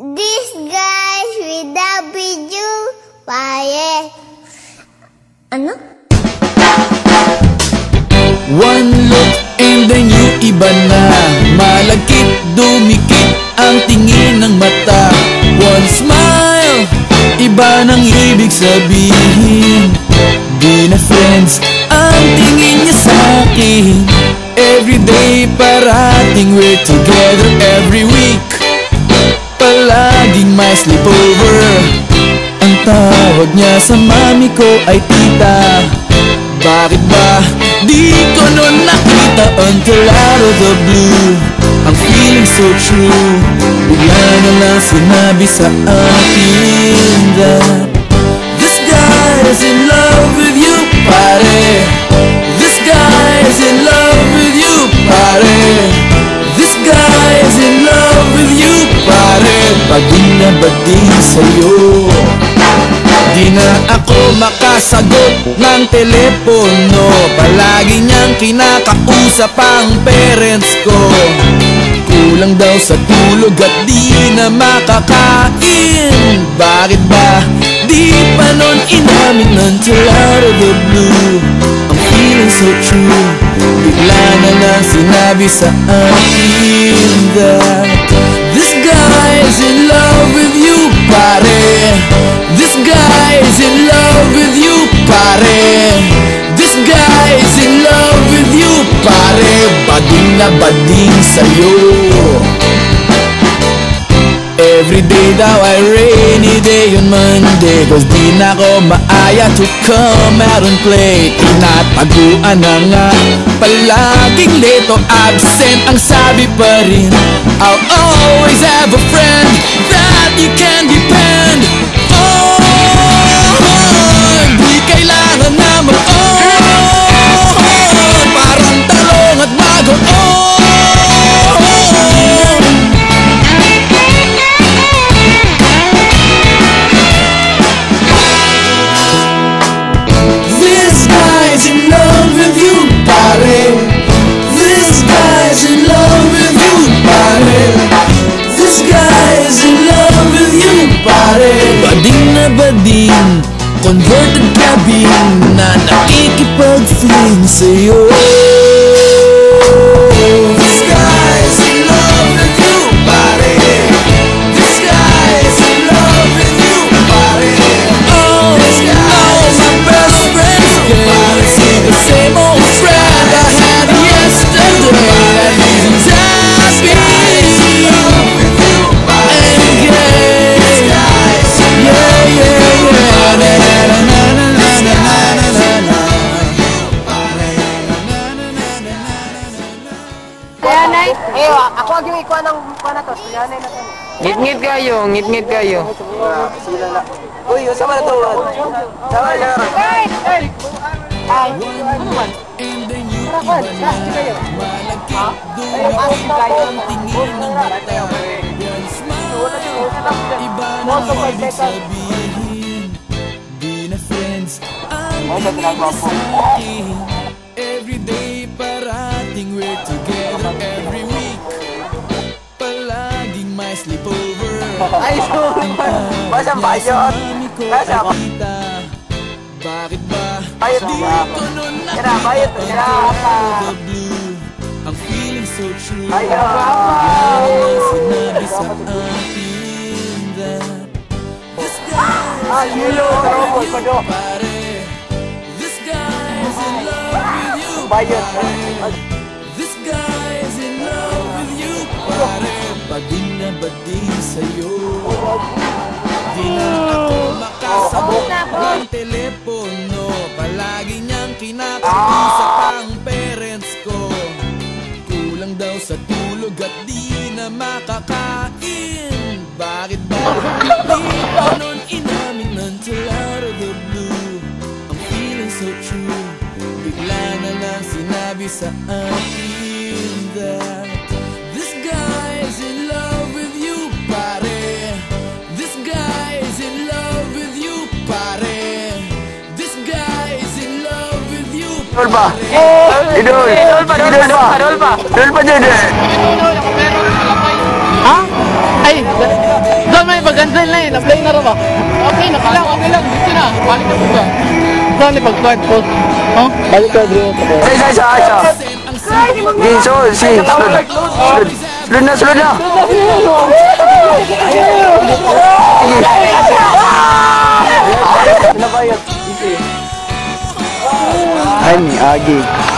This guys with W pare. Ano? One look and then you iba na. Malagkit, dumikit ang tingin ng mata. One smile, iba nang ibig sabihin. Di na friends ang tingin niya sa'kin. Everyday parating we're together every week. Palaging may sleepover. Ang tawag niya sa mami ko ay tita. Bakit ba di ko nun nakita until out of the blue? I'm feeling so true. Bigla na lang sinabi sa akin that this guy is in love with you, pare. This guy is in love with you, pare. This guy is in love with you, pare. Bading na bading sa'yo. Di na ako makasagot ng telepono. Palagi niyang kinakausap ang parents ko. Kulang daw sa tulog at di na makakain. Bakit ba di pa nun inamin until out of the blue? I'm feeling so true. Bigla na lang sinabi sa akin that this guy is in love with you, pare. This guy is in love with you, pare. This guy is in love with you, pare. Bading na bading sa'yo. Everyday daw ay rainy day on Monday, cause di na ako maaya to come out and play. Tinataguan na nga, palaging late o absent ang sabi pa rin. I'll always have a friend that you can depend on. Di kailangan na mag-on, parang talong at bagoon. This guy's in love with you, pare. This guy's in love with you, pare. This guy's in love with you, pare. Bading na bading, converted cabin na nakikipag-fling sa'yo. This guy's in love with you, pare. This guy's in love with you, pare. Oh, this guy's my best friend can't see the same old friend I had yesterday. And he's happy and gay. Yeah, yeah, yeah. Yanay, ako ang ikuha ng kuha na to. Yanay na to. Ngit-ngit kayo, ngit-ngit kayo. Sila na. Uy, sama na to. Sama na. Ay! Ay! Ano man? Harapan, plastic kayo. Ha? Ay, plastic kayo. Moto by second. Di na friends ang everyday parating we're together every week. Palaging may sleepover. Ay, sorry. Basang bayot. Basang. Bakit ba Bayot di ba? ko nun Kaya bayot na siya. the blue? I'm feeling so true. Ayun. Sinabi sa akin that this guy is in Yulo. love with you, Pado. pare. This guy is in love with you, Bayot. pare. This guy is in love with you, pare. Bading na bading sa'yo. Di na ako makasagot ng telepono. Palagi niyang kinakausap ang parents ko. Kulang daw sa tulog at di na makakain. Bakit ba di pa nun inamin until out of the blue? I'm feeling so true. Bigla na lang sinabi sa akin that this guy is in love with you, pare. This guy is in love with you, pare. This guy is in love with you, Idol ba? pare. Idol. Idol ba? Idol ba? Idol ba? Idol ba? Ha? Ay, maganda na eh. Na-play na rin ba? Okay lang. Dito na. Balik na po ba? Saan ni pag-card po? Huh? Balik ka rin. Isa. Ginso, Sulod na. Pinabayad. Ay, ni Agi.